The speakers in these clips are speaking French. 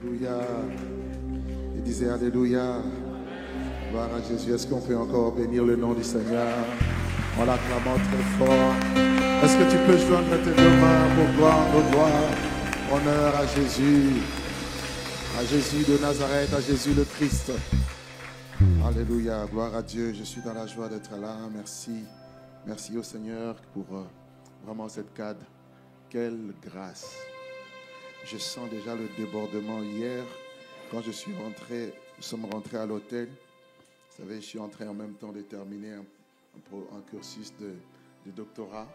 Alléluia. Il disait Alléluia. Gloire à Jésus. Est-ce qu'on peut encore bénir le nom du Seigneur en l'acclamant très fort? Est-ce que tu peux joindre tes deux mains pour gloire, honneur à Jésus de Nazareth, à Jésus le Christ. Alléluia. Gloire à Dieu. Je suis dans la joie d'être là. Merci. Merci au Seigneur pour vraiment cette cadre. Quelle grâce. Je sens déjà le débordement hier. Quand je suis rentré, nous sommes rentrés à l'hôtel. Vous savez, je suis en train en même temps de terminer un cursus de doctorat.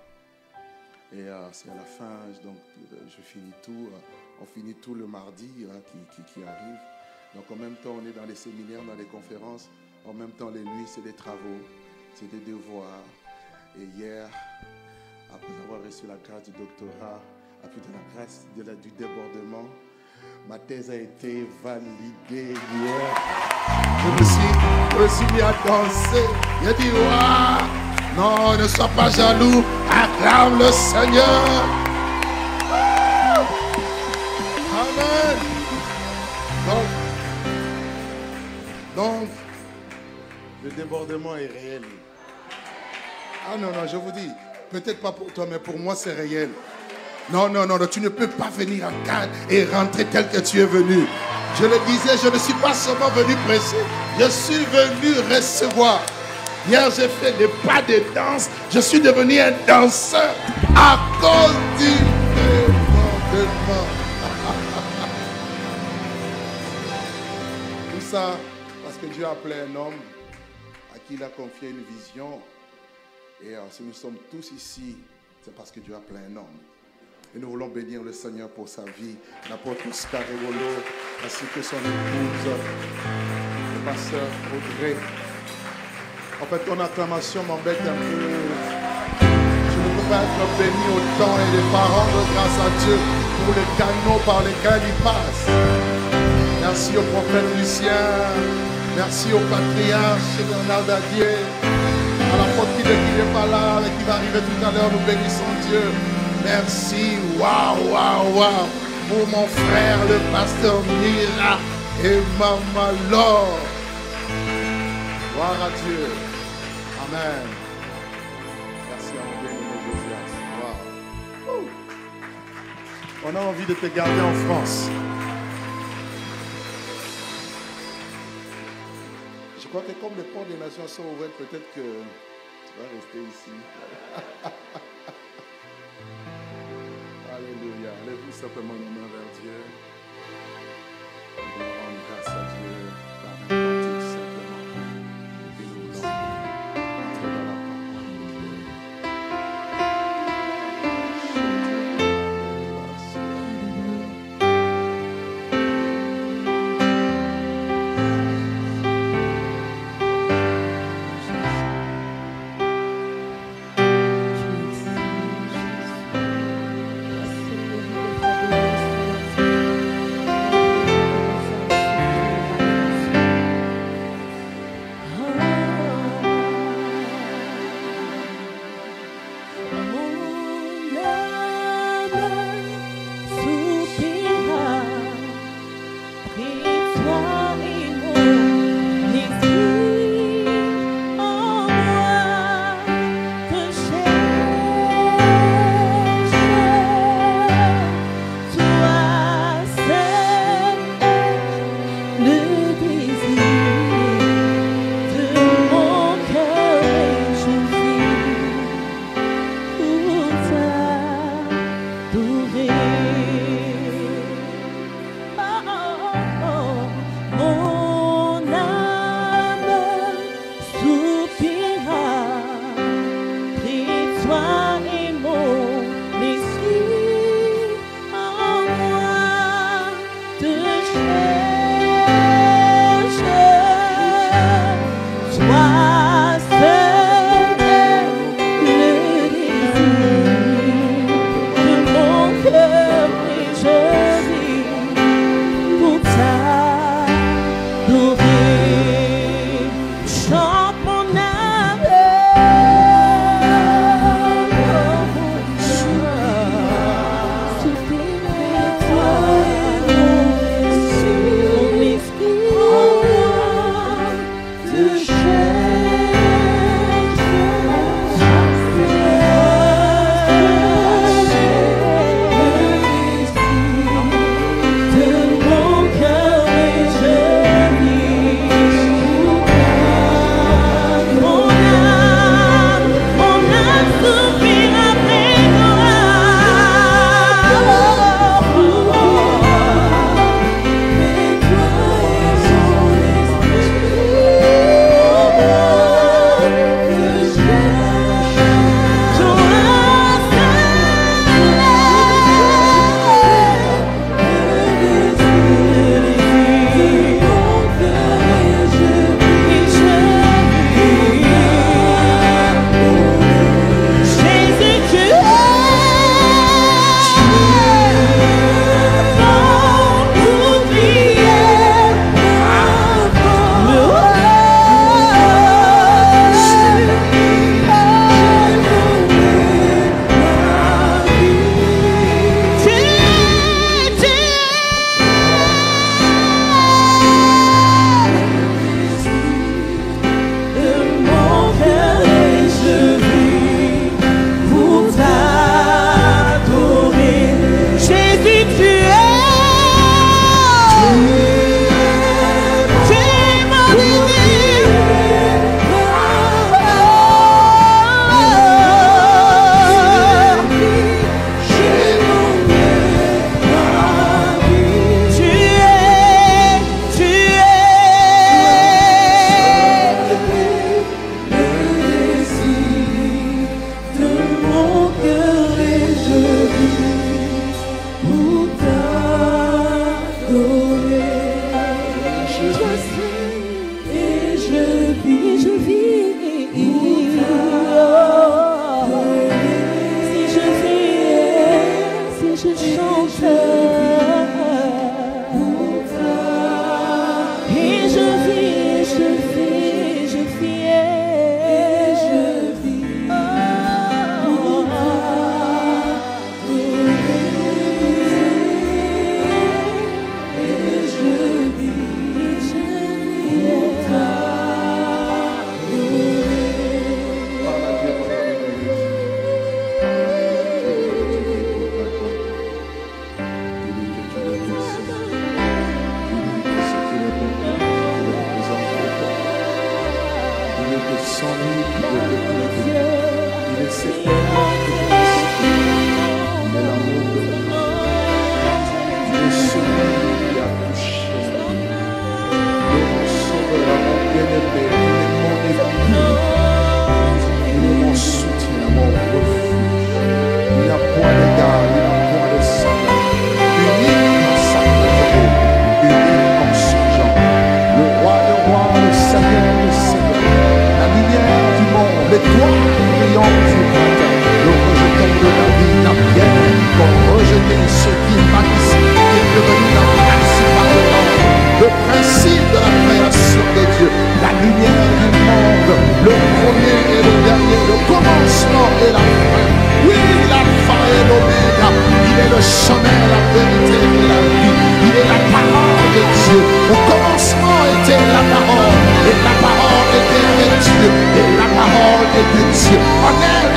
Et c'est à la fin, donc je finis tout. On finit tout le mardi là, qui arrive. Donc en même temps, on est dans les séminaires, dans les conférences. En même temps, les nuits, c'est des travaux, c'est des devoirs. Et hier, après avoir reçu la grâce du doctorat, après de la grâce du débordement, ma thèse a été validée hier. Je me suis mis à danser. J'ai dit, waouh! Non, ne sois pas jaloux. Acclame le Seigneur. Amen. Donc, le débordement est réel. Ah non, je vous dis, peut-être pas pour toi, mais pour moi, c'est réel. Non, tu ne peux pas venir en cadre et rentrer tel que tu es venu. Je le disais, je ne suis pas seulement venu prêcher, je suis venu recevoir. Hier, j'ai fait des pas de danse. Je suis devenu un danseur à cause du débordement. Tout ça parce que Dieu a appelé un homme à qui il a confié une vision. Et si nous sommes tous ici, c'est parce que Dieu a appelé un homme. Et nous voulons bénir le Seigneur pour sa vie. L'apôtre Oscar Ewolo, ainsi que son épouse, le pasteur Audrey. En fait, ton acclamation m'embête un peu. Je ne peux pas être béni autant et ne pas rendre grâce à Dieu pour les canaux par lesquels il passe. Merci au prophète Lucien. Merci au patriarche Bernard Dadier. À l'apôtre qui n'est pas là et qui va arriver tout à l'heure, nous bénissons Dieu. Merci, waouh. Pour mon frère, le pasteur Mira et Maman Laure. Gloire à Dieu. Amen. Merci à mon bien-aimé Josias. Wow. On a envie de te garder en France. Je crois que comme les portes des nations sont ouvertes, peut-être que tu vas rester ici. Alléluia. Lève-vous simplement nos mains vers Dieu. Nous rendons grâce à Dieu par un cantique simplement. Et nous voulons entrer dans la parole de Dieu. Oh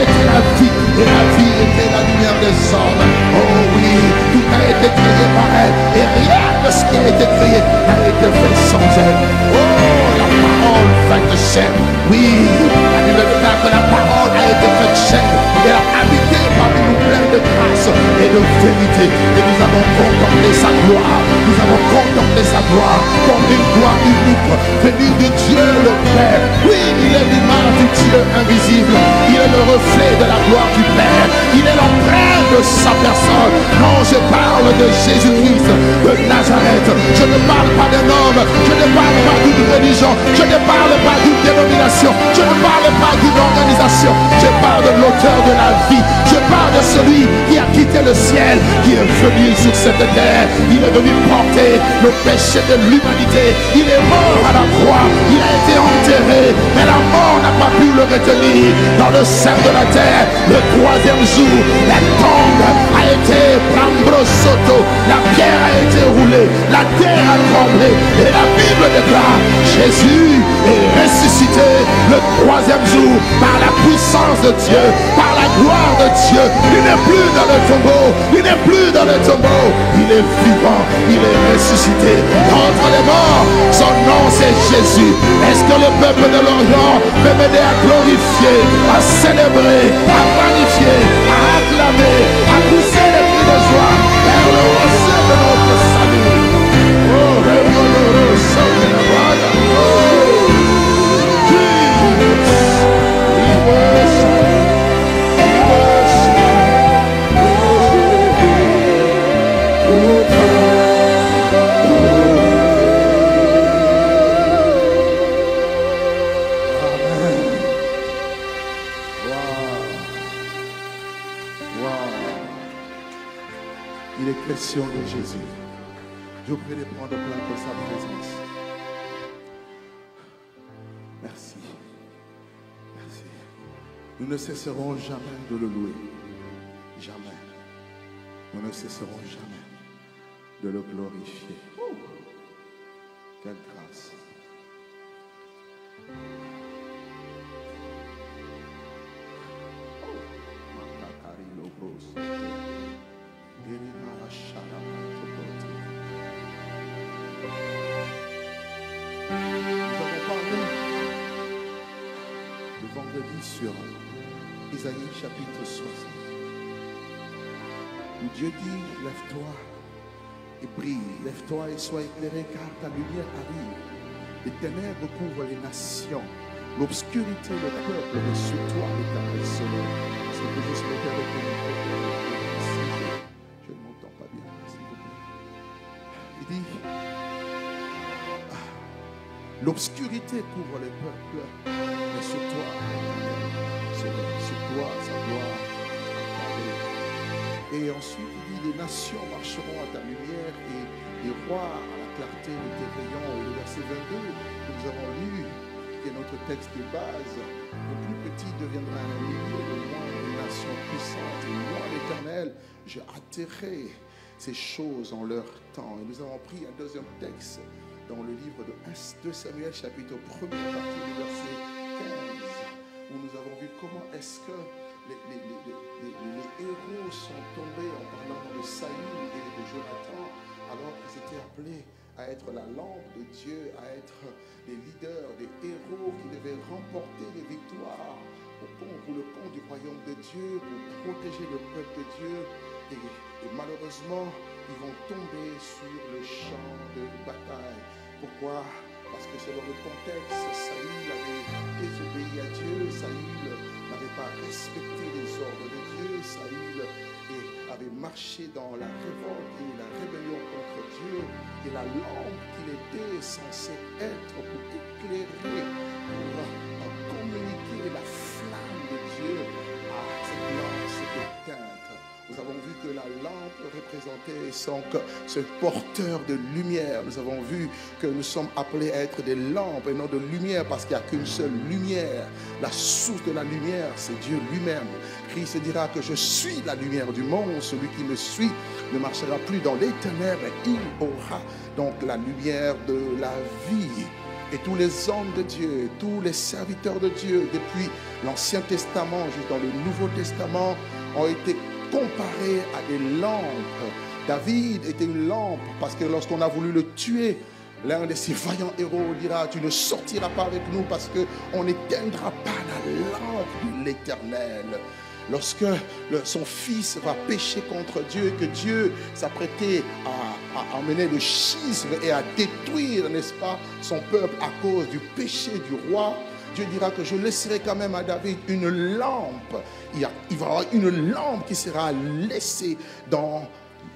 été la vie, et la vie était la lumière des hommes. Oh oui, tout a été créé par elle, et rien de ce qui a été créé n'a été fait sans elle. Oh, la parole faite chair. Oui, la Bible déclare que la parole a été faite chair, et a habité parmi nous plein de grâce et de vérité. Et nous avons contemplé sa gloire, nous avons contemplé sa gloire comme une gloire unique, venue de Dieu le Père. Oui, il est l'image du Dieu invisible, il est le reflet de la gloire du Père, il est l'empreinte de sa personne. Non, je parle de Jésus-Christ de Nazareth. Je ne parle pas d'un homme, je ne parle pas d'une religion, je ne parle pas d'une dénomination, je ne parle pas d'une organisation, je parle de l'auteur de la vie, je parle de celui qui a quitté le ciel, qui est venu sur cette terre. Il est venu porter le péché de l'humanité, il est mort à la croix, il a été enterré, mais la mort n'a pas pu le retenir dans le sein de la terre. Le troisième jour, la tombe a été soto, la pierre a été roulée, la terre a tremblé, et la Bible déclare: Jésus est ressuscité le troisième jour par la puissance de Dieu, par la gloire de Dieu. Il n'est plus dans le tombeau, il n'est plus dans le tombeau, il est vivant, il est ressuscité entre les morts. Son nom c'est Jésus. Est-ce que le peuple de l'Orient peut m'aider à glorifier, à célébrer, à magnifier, à acclamer, à pousser les cris de joie vers le rocher de notre salut? Oh, il est question de Jésus. Je vous prie de prendre place de sa présence. Merci. Merci. Nous ne cesserons jamais de le louer. Jamais. Nous ne cesserons jamais de le glorifier. Oh, quelle grâce. Sur Isaïe chapitre 60, où Dieu dit: lève-toi et brille, lève-toi et sois éclairé, car ta lumière arrive. Les ténèbres couvrent les nations, l'obscurité le peuple, mais sur toi l'Éternel se lève. C'est que je souhaitais avec je ne m'entends pas bien, s'il vous plaît. Il dit: l'obscurité couvre les peuples, mais sur toi, sur toi, sa gloire. Et ensuite, il dit: les nations marcheront à ta lumière et les rois à la clarté de tes rayons. Et le verset 22 que nous avons lu, qui est notre texte de base: le plus petit deviendra un millier, le moins une nation puissante. Et moi, l'Éternel, j'ai atterré ces choses en leur temps. Et nous avons pris un deuxième texte dans le livre de 2 Samuel, chapitre 1er, à partir du verset 15, où nous avons vu comment est-ce que les héros sont tombés en parlant de Saül et de Jonathan, alors qu'ils étaient appelés à être la lampe de Dieu, à être les leaders, des héros qui devaient remporter les victoires pour le compte du royaume de Dieu, pour protéger le peuple de Dieu. Et malheureusement, ils vont tomber sur le champ de bataille. Pourquoi? Parce que selon le contexte, Saül avait désobéi à Dieu, Saül n'avait pas respecté les ordres de Dieu, Saül avait marché dans la révolte et la rébellion contre Dieu, et la lampe qu'il était censé être pour éclairer, pour communiquer la flamme de Dieu, cette lampe s'est éteinte. Nous avons vu que la lampe représentait ce porteur de lumière. Nous avons vu que nous sommes appelés à être des lampes et non de lumière, parce qu'il n'y a qu'une seule lumière. La source de la lumière, c'est Dieu lui-même. Christ dira que je suis la lumière du monde. Celui qui me suit ne marchera plus dans les ténèbres, et il aura donc la lumière de la vie. Et tous les hommes de Dieu, tous les serviteurs de Dieu, depuis l'Ancien Testament jusqu'à le Nouveau Testament, ont été comparés à des lampes. David était une lampe parce que lorsqu'on a voulu le tuer, l'un de ses vaillants héros dira: tu ne sortiras pas avec nous parce qu'on n'éteindra pas la lampe de l'Éternel. Lorsque son fils va pécher contre Dieu, que Dieu s'apprêtait à emmener le schisme et à détruire, n'est-ce pas, son peuple à cause du péché du roi, Dieu dira que je laisserai quand même à David une lampe. Il va y avoir une lampe qui sera laissée dans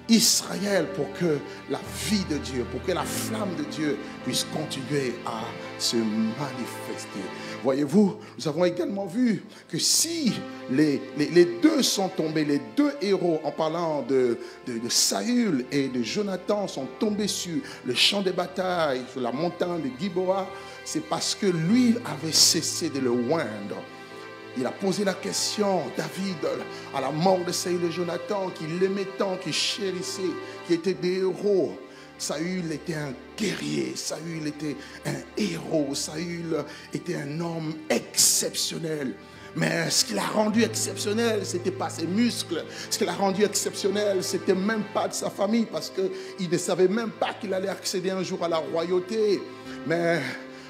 Israël pour que la vie de Dieu, pour que la flamme de Dieu puisse continuer à se manifester. Voyez-vous, nous avons également vu que si les deux sont tombés, les deux héros, en parlant de Saül et de Jonathan, sont tombés sur le champ de bataille, sur la montagne de Gilboa, c'est parce que l'huile avait cessé de le oindre. Il a posé la question, David, à la mort de Saül et Jonathan, qu'il aimait tant, qu'il chérissait, qui étaient des héros. Saül était un guerrier, Saül était un héros, Saül était un homme exceptionnel. Mais ce qui l'a rendu exceptionnel, ce n'était pas ses muscles. Ce qui l'a rendu exceptionnel, ce n'était même pas de sa famille, parce qu'il ne savait même pas qu'il allait accéder un jour à la royauté. Mais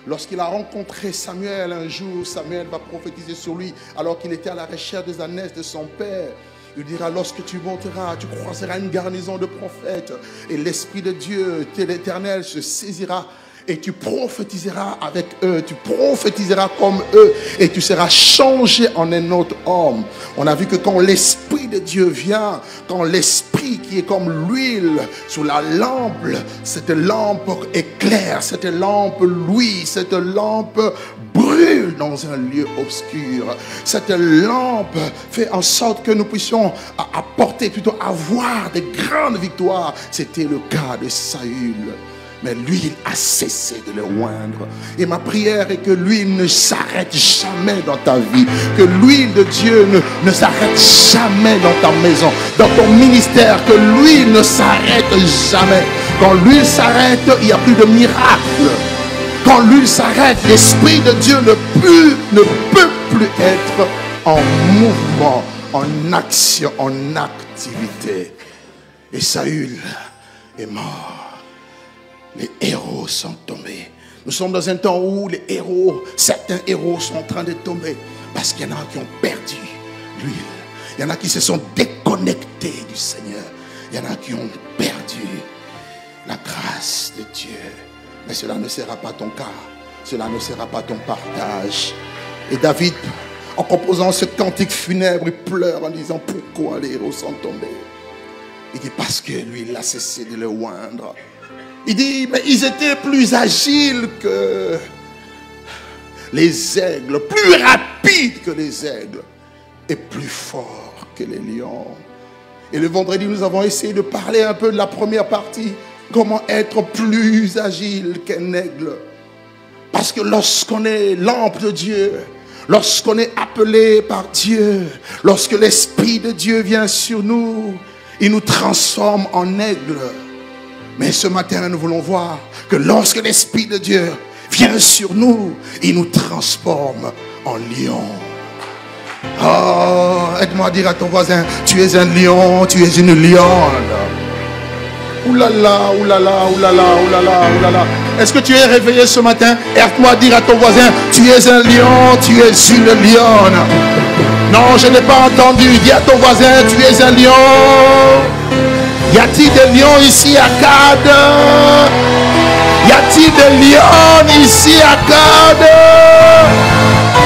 lorsqu'il a rencontré Samuel un jour, Samuel va prophétiser sur lui alors qu'il était à la recherche des ânesses de son père. Il dira: lorsque tu monteras, tu croiseras une garnison de prophètes et l'Esprit de Dieu, l'Éternel, se saisira et tu prophétiseras avec eux, tu prophétiseras comme eux et tu seras changé en un autre homme. On a vu que quand l'Esprit de Dieu vient, quand l'Esprit qui est comme l'huile sur la lampe, cette lampe éclaire, cette lampe luit, cette lampe brûle dans un lieu obscur. Cette lampe fait en sorte que nous puissions apporter, plutôt avoir de grandes victoires. C'était le cas de Saül. Mais l'huile a cessé de le oindre. Et ma prière est que l'huile ne s'arrête jamais dans ta vie. Que l'huile de Dieu ne s'arrête jamais dans ta maison, dans ton ministère. Que l'huile ne s'arrête jamais. Quand l'huile s'arrête, il n'y a plus de miracle. Quand l'huile s'arrête, l'Esprit de Dieu ne peut plus être en mouvement, en action, en activité. Et Saül est mort. Les héros sont tombés. Nous sommes dans un temps où les héros, certains héros sont en train de tomber parce qu'il y en a qui ont perdu l'huile. Il y en a qui se sont déconnectés du Seigneur. Il y en a qui ont perdu la grâce de Dieu. Mais cela ne sera pas ton cas. Cela ne sera pas ton partage. Et David, en composant ce cantique funèbre, il pleure en disant: pourquoi les héros sont tombés? Il dit: parce que lui, il a cessé de le oindre. Il dit: mais ils étaient plus agiles que les aigles, plus rapides que les aigles et plus forts que les lions. Et le vendredi, nous avons essayé de parler un peu de la première partie. Comment être plus agile qu'un aigle. Parce que lorsqu'on est lampe de Dieu, lorsqu'on est appelé par Dieu, lorsque l'Esprit de Dieu vient sur nous, il nous transforme en aigle. Mais ce matin, nous voulons voir que lorsque l'Esprit de Dieu vient sur nous, il nous transforme en lion. Oh, aide-moi à dire à ton voisin: tu es un lion, tu es une lionne. Oulala, oulala, oulala, oulala, oulala. Est-ce que tu es réveillé ce matin? Aide-moi à dire à ton voisin: tu es un lion, tu es une lionne. Non, je n'ai pas entendu. Dis à ton voisin: tu es un lion. Y a-t-il des lions ici à Cade? Y a-t-il des lions ici à Cade?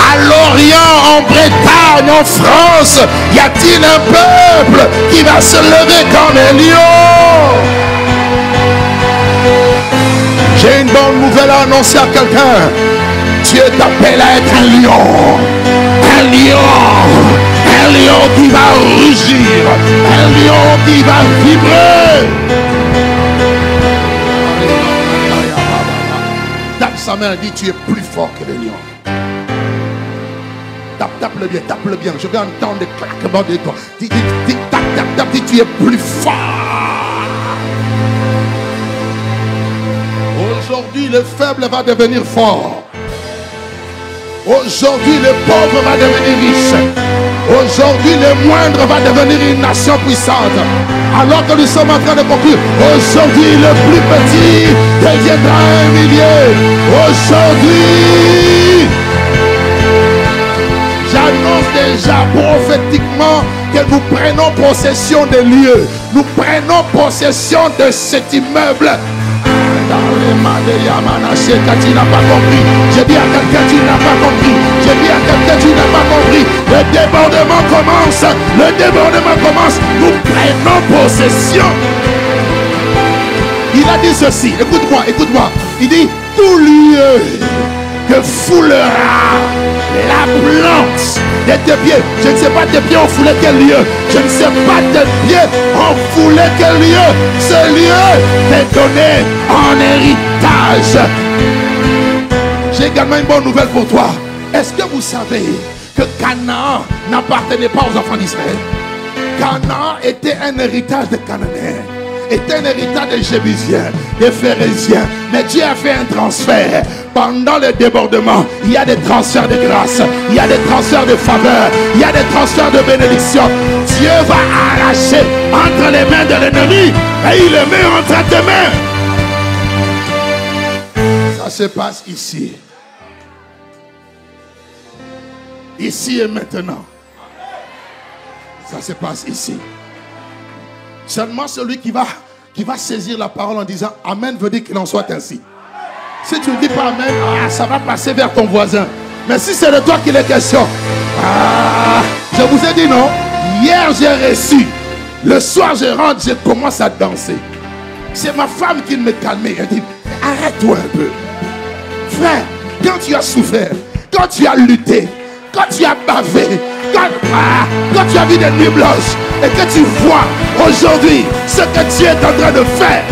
À Lorient, en Bretagne, en France, y a-t-il un peuple qui va se lever comme un lion? J'ai une bonne nouvelle à annoncer à quelqu'un. Dieu t'appelle à être un lion. Un lion. Un lion qui va rugir. Un lion qui va vibrer. Tape sa main, dit: tu es plus fort que les lions. Tape-le bien, tape-le bien. Je vais entendre des claquements de toi. Dis, tape, dis: tu es plus fort. Aujourd'hui, le faible va devenir fort. Aujourd'hui, le pauvre va devenir riche. Aujourd'hui, le moindre va devenir une nation puissante. Alors que nous sommes en train de conclure, aujourd'hui, le plus petit deviendra un millier. Aujourd'hui, j'annonce déjà prophétiquement que nous prenons possession des lieux. Nous prenons possession de cet immeuble. Dans les mains de Yamanaché, quand tu n'as pas compris. J'ai dit à quelqu'un, tu n'as pas compris. J'ai dit à quelqu'un, tu n'as pas compris. Le débordement commence. Le débordement commence. Nous prenons possession. Il a dit ceci. Écoute-moi, écoute-moi. Il dit, tout lieu que foulera la plante de tes pieds. Je ne sais pas tes pieds ont foulé quel lieu. Je ne sais pas tes pieds ont foulé quel lieu. Ce lieu t'est donné en héritage. J'ai également une bonne nouvelle pour toi. Est-ce que vous savez que Canaan n'appartenait pas aux enfants d'Israël? Canaan était un héritage de Cananéens, était un héritage des Jébusiens, des Phérésiens. Mais Dieu a fait un transfert. Pendant le débordement, il y a des transferts de grâce, il y a des transferts de faveur, il y a des transferts de bénédiction. Dieu va arracher entre les mains de l'ennemi et il le met entre tes mains. Ça se passe ici. Ici et maintenant. Ça se passe ici. Seulement celui qui va saisir la parole en disant Amen veut dire qu'il en soit ainsi. Si tu ne dis pas Amen, ça va passer vers ton voisin. Mais si c'est de toi qu'il est question, je vous ai dit non. Hier j'ai reçu. Le soir je rentre, je commence à danser. C'est ma femme qui me calmait. Elle dit arrête-toi un peu. Frère, quand tu as souffert, quand tu as lutté, quand tu as bavé, quand tu as vu des nuits blanches et que tu vois aujourd'hui ce que Dieu est en train de faire,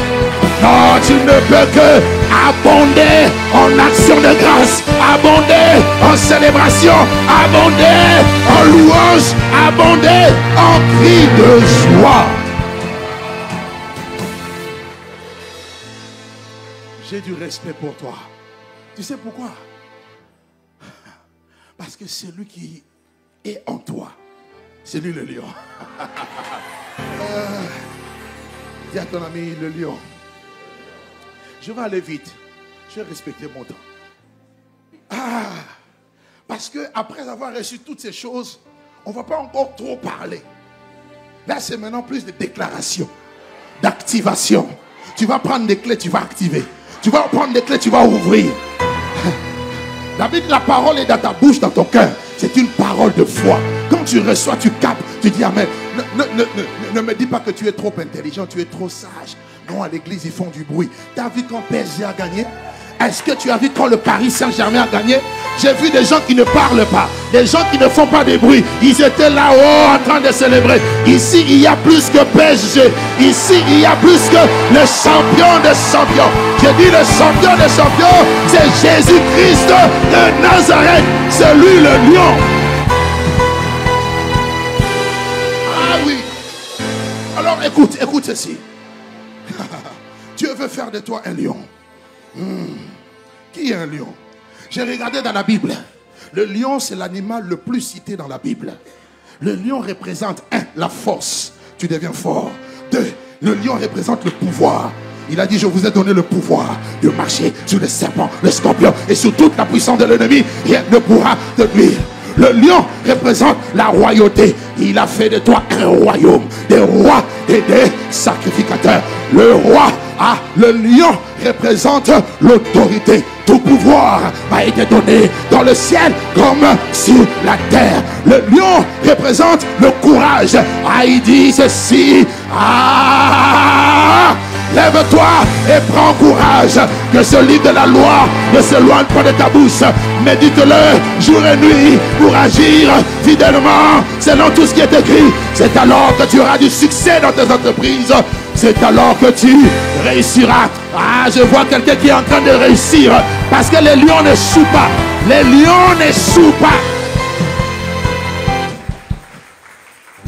non, tu ne peux que abonder en action de grâce, abonder en célébration, abonder en louange, abonder en cri de joie. J'ai du respect pour toi. Tu sais pourquoi? Parce que c'est lui qui est en toi. C'est lui le lion. Dis à ton ami le lion. Je vais aller vite. Je vais respecter mon temps. Parce que après avoir reçu toutes ces choses, on ne va pas encore trop parler. Là, c'est maintenant plus de déclaration, d'activation. Tu vas prendre des clés, tu vas activer. Tu vas prendre des clés, tu vas ouvrir. La parole est dans ta bouche, dans ton cœur. C'est une parole de foi. Quand tu reçois, tu captes. Tu dis Amen. Ne me dis pas que tu es trop intelligent, tu es trop sage. Non, à l'église, ils font du bruit. Tu as vu quand PSG a gagné? Est-ce que tu as vu quand le Paris Saint-Germain a gagné? J'ai vu des gens qui ne parlent pas, des gens qui ne font pas de bruit. Ils étaient là-haut en train de célébrer. Ici, il y a plus que PSG. Ici, il y a plus que le champion des champions. J'ai dit le champion des champions, c'est Jésus-Christ de Nazareth. C'est lui le lion. Ah oui. Alors écoute ceci. Dieu veut faire de toi un lion. Qui est un lion? J'ai regardé dans la Bible. Le lion, c'est l'animal le plus cité dans la Bible. Le lion représente 1, la force. Tu deviens fort. 2, le lion représente le pouvoir. Il a dit, je vous ai donné le pouvoir de marcher sur les serpents, les scorpions et sur toute la puissance de l'ennemi. Rien ne pourra te nuire. Le lion représente la royauté. Il a fait de toi un royaume, des rois et des sacrificateurs. Le roi, le lion représente l'autorité. Tout pouvoir a été donné dans le ciel comme sur la terre. Le lion représente le courage. Il dit ceci. Lève-toi et prends courage. Que ce livre de la loi ne s'éloigne pas de ta bouche. Médite-le jour et nuit pour agir fidèlement selon tout ce qui est écrit. C'est alors que tu auras du succès dans tes entreprises. C'est alors que tu réussiras. Je vois quelqu'un qui est en train de réussir. Parce que les lions n'échouent pas. Les lions n'échouent pas.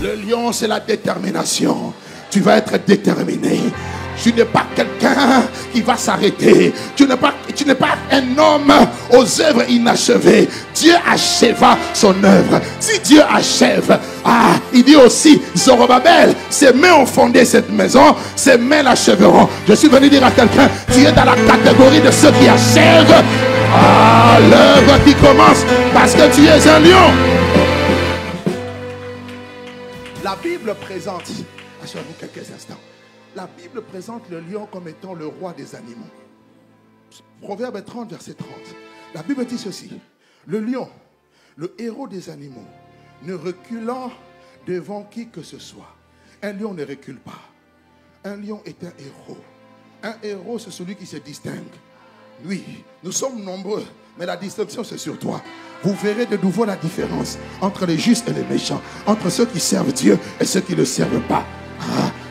Le lion, c'est la détermination. Tu vas être déterminé. Tu n'es pas quelqu'un qui va s'arrêter. Tu n'es pas un homme aux œuvres inachevées. Dieu achèvera son œuvre. Si Dieu achève, il dit aussi, Zorobabel, ses mains ont fondé cette maison, ses mains l'achèveront. Je suis venu dire à quelqu'un, tu es dans la catégorie de ceux qui achèvent l'œuvre qui commence, parce que tu es un lion. La Bible présente, asseyez-vous quelques instants. La Bible présente le lion comme étant le roi des animaux. Proverbe 30, verset 30. La Bible dit ceci. Le lion, le héros des animaux, ne reculant devant qui que ce soit. Un lion ne recule pas. Un lion est un héros. Un héros, c'est celui qui se distingue. Oui, nous sommes nombreux, mais la distinction, c'est sur toi. Vous verrez de nouveau la différence entre les justes et les méchants, entre ceux qui servent Dieu et ceux qui ne le servent pas.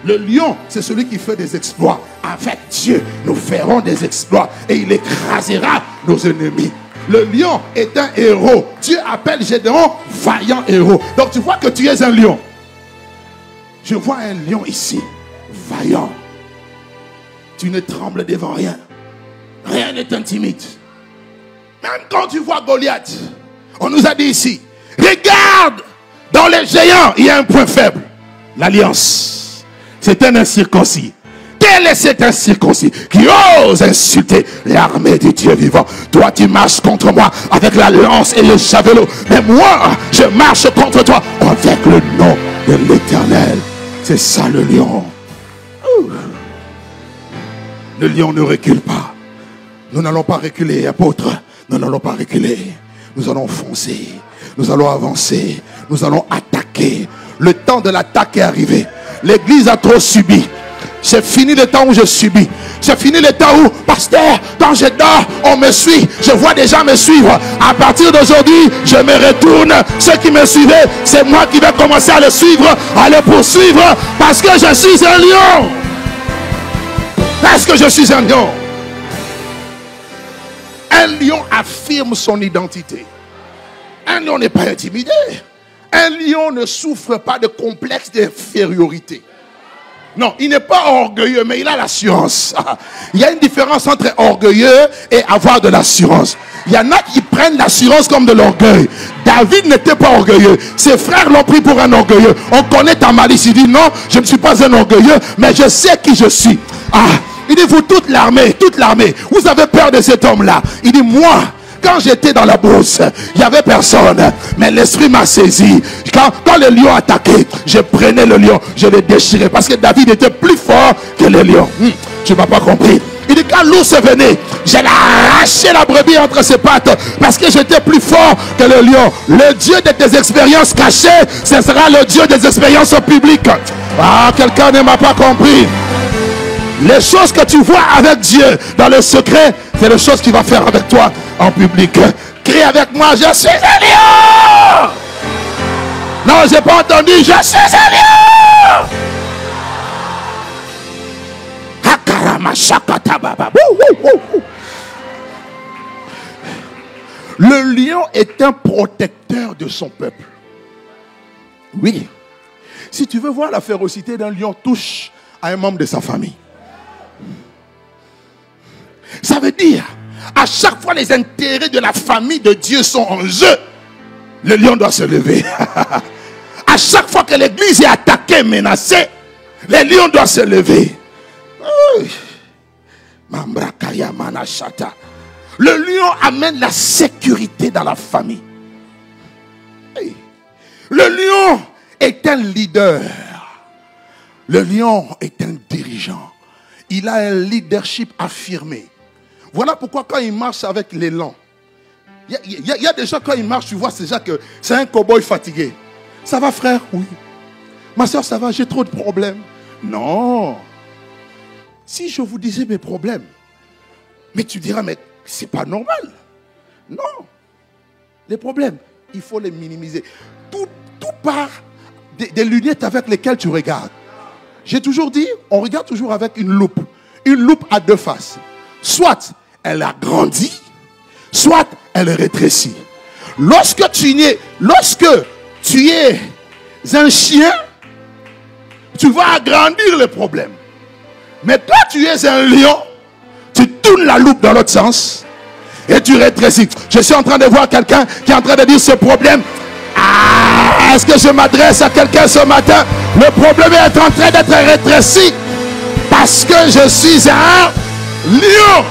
Le lion, c'est celui qui fait des exploits. Avec Dieu, nous ferons des exploits et il écrasera nos ennemis. Le lion est un héros. Dieu appelle Gédéon vaillant héros. Donc tu vois que tu es un lion. Je vois un lion ici, vaillant. Tu ne trembles devant rien. Rien ne t'intimide. Même quand tu vois Goliath, on nous a dit ici, regarde, dans les géants, il y a un point faible. L'alliance. C'est un incirconcis. Quel est cet incirconcis qui ose insulter l'armée du Dieu vivant? Toi, tu marches contre moi avec la lance et le javelot. Mais moi, je marche contre toi avec le nom de l'Éternel. C'est ça le lion. Le lion ne recule pas. Nous n'allons pas reculer, apôtre. Nous n'allons pas reculer. Nous allons foncer. Nous allons avancer. Nous allons attaquer. Le temps de l'attaque est arrivé. L'église a trop subi. C'est fini le temps où je subis. C'est fini le temps où, pasteur, quand je dors, on me suit. Je vois des gens me suivre. À partir d'aujourd'hui, je me retourne. Ceux qui me suivaient, c'est moi qui vais commencer à le suivre, à le poursuivre, parce que je suis un lion. Parce que je suis un lion. Un lion affirme son identité. Un lion n'est pas intimidé. Un lion ne souffre pas de complexe d'infériorité. Non, il n'est pas orgueilleux, mais il a l'assurance. Il y a une différence entre orgueilleux et avoir de l'assurance. Il y en a qui prennent l'assurance comme de l'orgueil. David n'était pas orgueilleux. Ses frères l'ont pris pour un orgueilleux. On connaît ta malice. Il dit non, je ne suis pas un orgueilleux, mais je sais qui je suis. Il dit vous toute l'armée, vous avez peur de cet homme-là. Il dit moi, quand j'étais dans la brousse, il n'y avait personne. Mais l'esprit m'a saisi. Quand le lion attaquait, je prenais le lion, je le déchirais. Parce que David était plus fort que le lion. Tu ne m'as pas compris. Il dit quand l'ours venait, j'ai arraché la brebis entre ses pattes. Parce que j'étais plus fort que le lion. Le Dieu de tes expériences cachées, ce sera le Dieu des expériences publiques. Quelqu'un ne m'a pas compris. Les choses que tu vois avec Dieu dans le secret, c'est les choses qu'il va faire avec toi en public. Crie avec moi, je suis un lion. Non, je n'ai pas entendu, je suis un lion. Le lion est un protecteur de son peuple. Oui. Si tu veux voir la férocité d'un lion, touche à un membre de sa famille. Ça veut dire, à chaque fois les intérêts de la famille de Dieu sont en jeu, le lion doit se lever. À chaque fois que l'église est attaquée, menacée, le lion doit se lever. Le lion amène la sécurité dans la famille. Le lion est un leader. Le lion est un dirigeant. Il a un leadership affirmé. Voilà pourquoi quand il marche avec l'élan, il y a des gens quand ils marchent, tu vois, c'est un cow-boy fatigué. Ça va frère? Oui. Ma soeur, ça va? J'ai trop de problèmes. Non. Si je vous disais mes problèmes, mais tu diras, mais c'est pas normal. Non. Les problèmes, il faut les minimiser. Tout part des lunettes avec lesquelles tu regardes. J'ai toujours dit, on regarde toujours avec une loupe. Une loupe à deux faces. Soit elle a grandi, soit elle rétrécit. Lorsque tu es un chien, tu vas agrandir le problème. Mais quand tu es un lion, tu tournes la loupe dans l'autre sens et tu rétrécis. Je suis en train de voir quelqu'un qui est en train de dire ce problème. Ah, est-ce que je m'adresse à quelqu'un ce matin? Le problème est en train d'être rétréci parce que je suis un lion.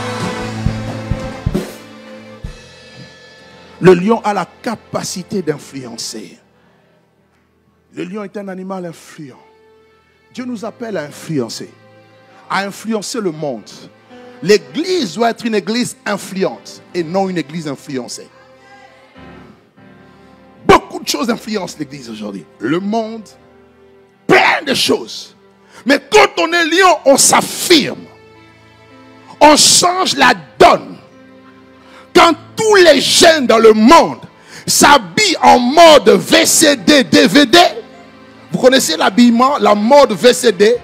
Le lion a la capacité d'influencer. Le lion est un animal influent. Dieu nous appelle à influencer le monde. L'église doit être une église influente et non une église influencée. Beaucoup de choses influencent l'église aujourd'hui. Le monde, plein de choses. Mais quand on est lion, on s'affirme. On change la donne. Quand tous les jeunes dans le monde s'habillent en mode VCD, DVD, vous connaissez l'habillement, la mode VCD?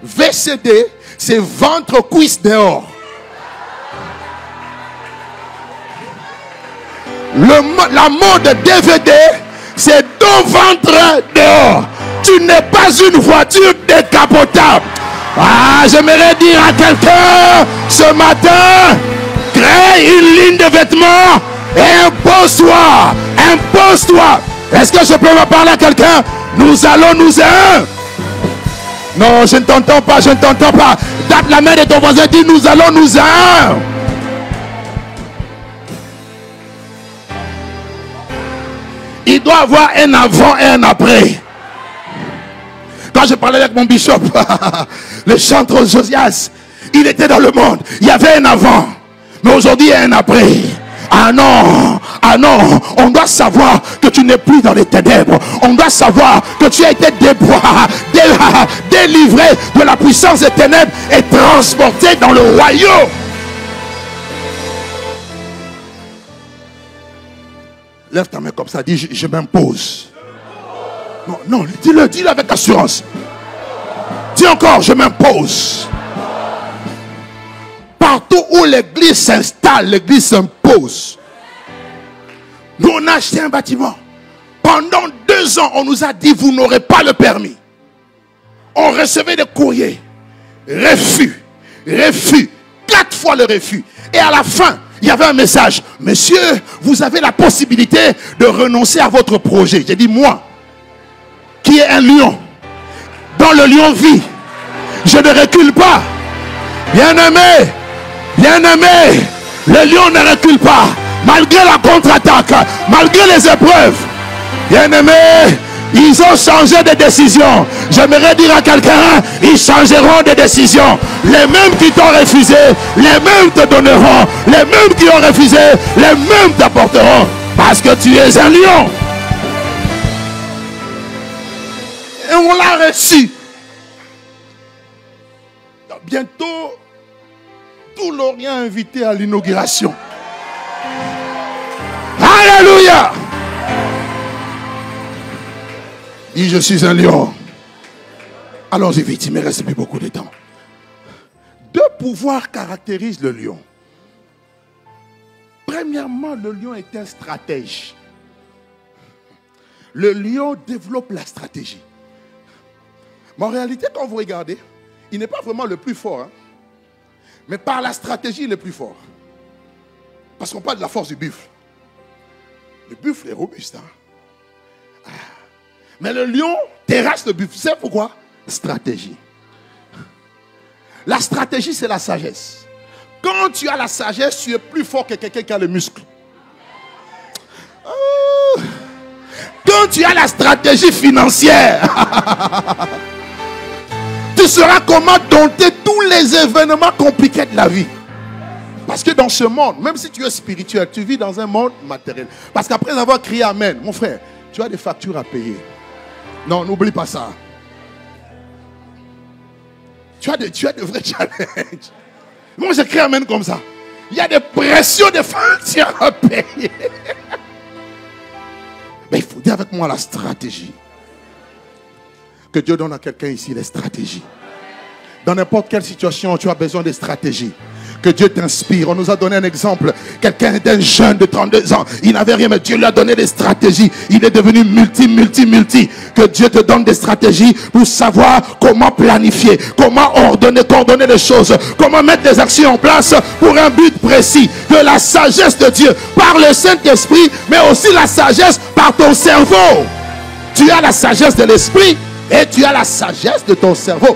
VCD, c'est ventre, cuisse dehors. La mode DVD, c'est ton ventre dehors. Tu n'es pas une voiture décapotable. Ah, j'aimerais dire à quelqu'un ce matin, crée une ligne de vêtements et impose-toi. Impose-toi. Est-ce que je peux me parler à quelqu'un? Nous allons nous aimer. Non, je ne t'entends pas, je ne t'entends pas. Tape la main de ton voisin, dis nous allons nous aimer. Il doit avoir un avant et un après. Quand je parlais avec mon bishop, le chantre Josias, il était dans le monde. Il y avait un avant, mais aujourd'hui il y a un après. Ah non, on doit savoir que tu n'es plus dans les ténèbres. On doit savoir que tu as été délivré de la puissance des ténèbres et transporté dans le royaume. Lève ta main comme ça, dis je m'impose. Non, dis-le avec assurance. Dis encore, je m'impose. Partout où l'église s'installe, l'église s'impose. Nous, on a acheté un bâtiment. Pendant 2 ans, on nous a dit, vous n'aurez pas le permis. On recevait des courriers. Refus. 4 fois le refus. Et à la fin, il y avait un message. Monsieur, vous avez la possibilité de renoncer à votre projet. J'ai dit, moi, qui est un lion, dont le lion vit, je ne recule pas. Bien-aimé, le lion ne recule pas. Malgré la contre-attaque, malgré les épreuves. Bien-aimé, ils ont changé de décision. J'aimerais dire à quelqu'un, ils changeront de décision. Les mêmes qui t'ont refusé, les mêmes te donneront. Les mêmes qui ont refusé, les mêmes t'apporteront. Parce que tu es un lion. Et on l'a reçu. Bientôt, tout l'Orient est invité à l'inauguration. Alléluia. Dis, je suis un lion. Allons-y vite, il ne me reste plus beaucoup de temps. 2 pouvoirs caractérisent le lion. Premièrement, le lion est un stratège. Le lion développe la stratégie. Mais en réalité, quand vous regardez, il n'est pas vraiment le plus fort. Hein? Mais par la stratégie, il est plus fort. Parce qu'on parle de la force du buffle. Le buffle est robuste. Hein? Mais le lion terrasse le buffle. Tu sais pourquoi? Stratégie. La stratégie, c'est la sagesse. Quand tu as la sagesse, tu es plus fort que quelqu'un qui a le muscle. Quand tu as la stratégie financière, tu sauras comment dompter tous les événements compliqués de la vie. Parce que dans ce monde, même si tu es spirituel, tu vis dans un monde matériel. Parce qu'après avoir crié Amen, mon frère, tu as des factures à payer. Non, n'oublie pas ça. Tu as de vrais challenges. Moi, j'écris Amen comme ça. Il y a des pressions, des factures à payer. Mais il faut dire avec moi la stratégie. Que Dieu donne à quelqu'un ici les stratégies. Dans n'importe quelle situation, tu as besoin de stratégies. Que Dieu t'inspire. On nous a donné un exemple. Quelqu'un d'un jeune de 32 ans. Il n'avait rien, mais Dieu lui a donné des stratégies. Il est devenu multi. Que Dieu te donne des stratégies pour savoir comment planifier, comment coordonner les choses, comment mettre des actions en place pour un but précis. Que la sagesse de Dieu, par le Saint-Esprit, mais aussi la sagesse par ton cerveau. Tu as la sagesse de l'esprit et tu as la sagesse de ton cerveau.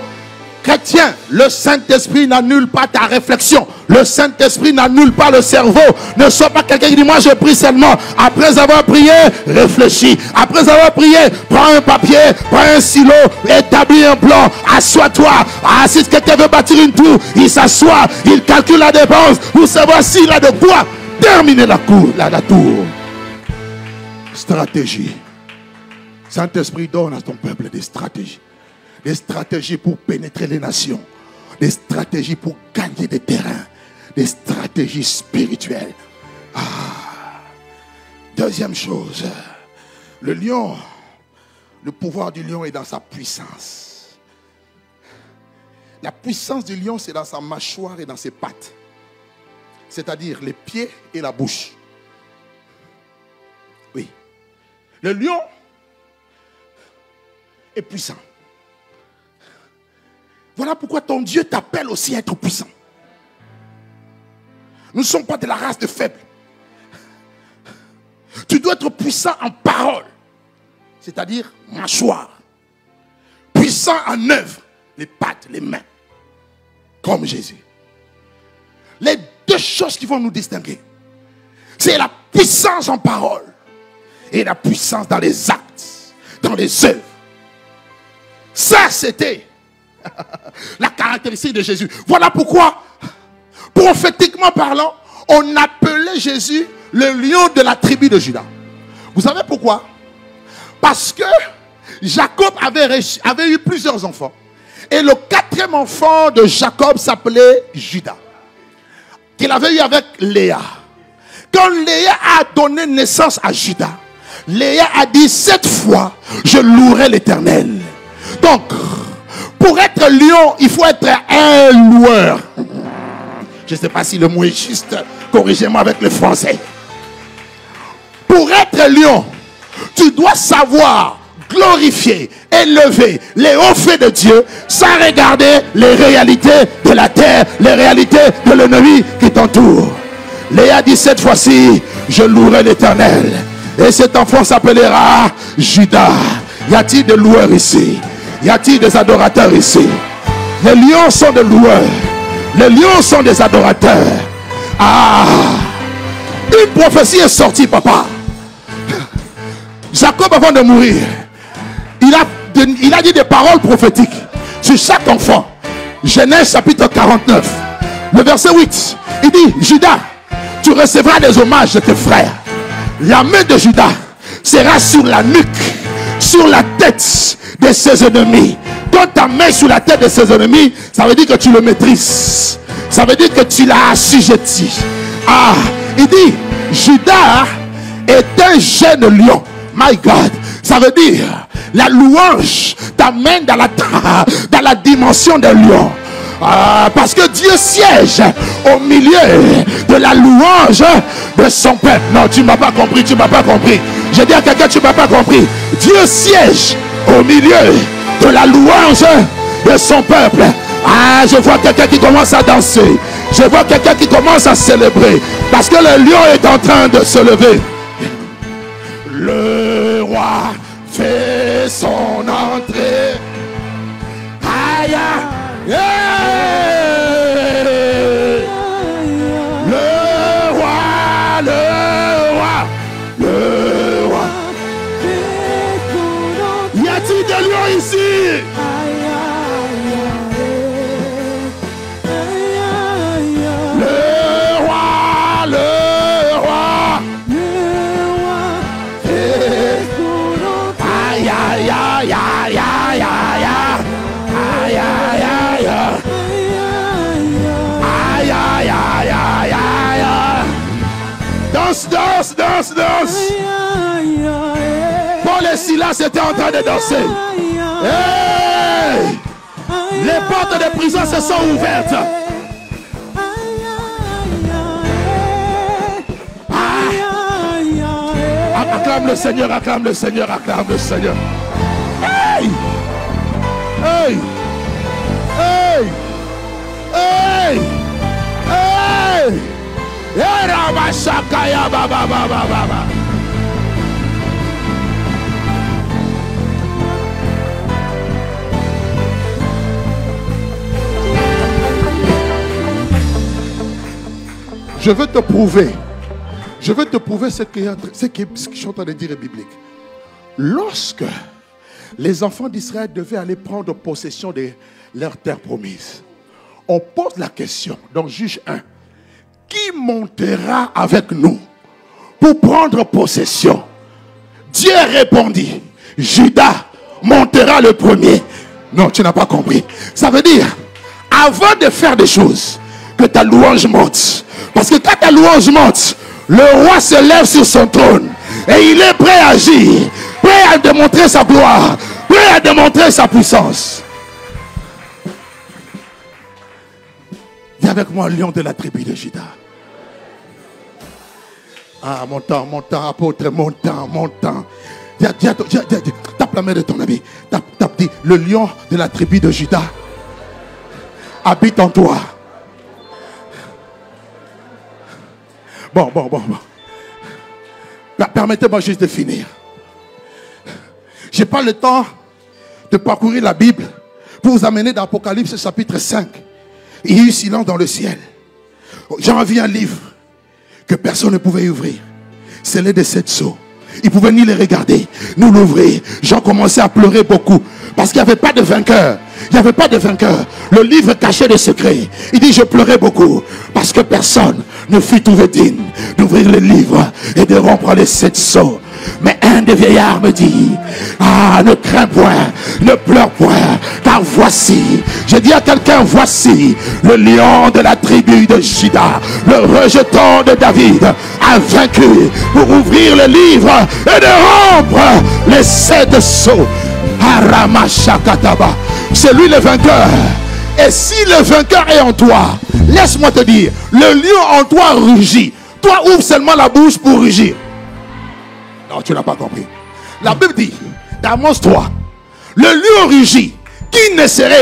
Chrétien, le Saint-Esprit n'annule pas ta réflexion. Le Saint-Esprit n'annule pas le cerveau. Ne sois pas quelqu'un qui dit, moi je prie seulement. Après avoir prié, réfléchis. Après avoir prié, prends un papier, prends un stylo, établis un plan. Assois-toi. Ah, si quelqu'un veut bâtir une tour, il s'assoit, il calcule la dépense pour savoir s'il a de quoi terminer la tour. Stratégie. Saint-Esprit donne à ton peuple des stratégies. Des stratégies pour pénétrer les nations. Des stratégies pour gagner des terrains. Des stratégies spirituelles. Deuxième chose. Le lion, le pouvoir du lion est dans sa puissance. La puissance du lion, c'est dans sa mâchoire et dans ses pattes. C'est-à-dire les pieds et la bouche. Oui. Le lion est puissant. Voilà pourquoi ton Dieu t'appelle aussi à être puissant. Nous ne sommes pas de la race de faibles. Tu dois être puissant en parole, c'est-à-dire mâchoire. Puissant en œuvre, les pattes, les mains, comme Jésus. Les deux choses qui vont nous distinguer, c'est la puissance en parole et la puissance dans les actes, dans les œuvres. Ça, c'était la caractéristique de Jésus. Voilà pourquoi, prophétiquement parlant, on appelait Jésus le lion de la tribu de Juda. Vous savez pourquoi? Parce que Jacob avait eu plusieurs enfants. Et le quatrième enfant de Jacob s'appelait Juda, qu'il avait eu avec Léa. Quand Léa a donné naissance à Juda, Léa a dit, cette fois, je louerai l'Éternel. Donc, pour être lion, il faut être un loueur. Je ne sais pas si le mot est juste. Corrigez-moi avec le français. Pour être lion, tu dois savoir glorifier, élever les hauts faits de Dieu sans regarder les réalités de la terre, les réalités de l'ennemi qui t'entoure. Léa dit, cette fois-ci, je louerai l'Éternel. Et cet enfant s'appellera Judas. Y a-t-il des loueurs ici? Y a-t-il des adorateurs ici? Les lions sont des loueurs. Les lions sont des adorateurs. Une prophétie est sortie, papa. Jacob, avant de mourir, il a dit des paroles prophétiques sur chaque enfant. Genèse chapitre 49, le verset 8. Il dit, Judas, tu recevras des hommages de tes frères. La main de Judas sera sur la nuque, sur la tête de ses ennemis. Quand ta main sur la tête de ses ennemis, ça veut dire que tu le maîtrises. Ça veut dire que tu l'as assujetti. Il dit, Judas est un jeune lion. My God, ça veut dire, la louange t'amène dans la dimension d'un lion. Parce que Dieu siège au milieu de la louange de son peuple. Non, tu ne m'as pas compris, tu ne m'as pas compris. Je dis à quelqu'un, tu ne m'as pas compris. Dieu siège au milieu de la louange de son peuple. Je vois quelqu'un qui commence à danser. Je vois quelqu'un qui commence à célébrer. Parce que le lion est en train de se lever. Le roi fait son entrée. Aïe, aïe. Le roi, le roi, le roi. Y a-t-il des lions ici? Le roi, le roi. Aïe, aïe, aïe, aïe, aïe, aïe. Aïe, aïe, aïe, aïe, aïe, aïe, aïe, aïe. Danse, danse, danse, danse. Paul et Silas étaient en train de danser. Hey! Les portes de prison se sont ouvertes. Acclame le Seigneur, acclame le Seigneur, acclame le Seigneur. Hey! Hey! Hey! Hey! Hey! Je veux te prouver. Je veux te prouver ce que je suis en train de dire est biblique. Lorsque les enfants d'Israël devaient aller prendre possession de leur terre promise, on pose la question dans Juge 1. Qui montera avec nous pour prendre possession? Dieu répondit, Judas montera le premier. Non, tu n'as pas compris. Ça veut dire, avant de faire des choses, que ta louange monte. Parce que quand ta louange monte, le roi se lève sur son trône et il est prêt à agir, prêt à démontrer sa gloire, prêt à démontrer sa puissance. Viens avec moi, lion de la tribu de Juda. Ah, mon temps, apôtre, mon temps. Tape la main de ton ami. Tape, dis, le lion de la tribu de Juda habite en toi. Bon. Permettez-moi juste de finir. Je n'ai pas le temps de parcourir la Bible pour vous amener dans Apocalypse chapitre 5. Il y a eu silence dans le ciel. J'ai envie un livre que personne ne pouvait ouvrir. C'est les de 7 sceaux. Ils pouvaient ni les regarder, ni l'ouvrir. J'en commençais à pleurer beaucoup. Parce qu'il n'y avait pas de vainqueur. Il n'y avait pas de vainqueur. Le livre cachait des secrets. Il dit, je pleurais beaucoup. Parce que personne ne fut trouvé digne d'ouvrir le livre et de rompre les 7 sceaux. Mais un des vieillards me dit, ah, ne crains point, ne pleure point, car voici, je dis à quelqu'un, voici, le lion de la tribu de Juda, le rejeton de David, a vaincu pour ouvrir le livre et de rompre les 7 sceaux. Aramashakataba, c'est lui le vainqueur. Et si le vainqueur est en toi, laisse-moi te dire, le lion en toi rugit. Toi, ouvre seulement la bouche pour rugir. Non, tu n'as pas compris. La Bible dit, dans Amos 3, le lion rugit. Qui ne serait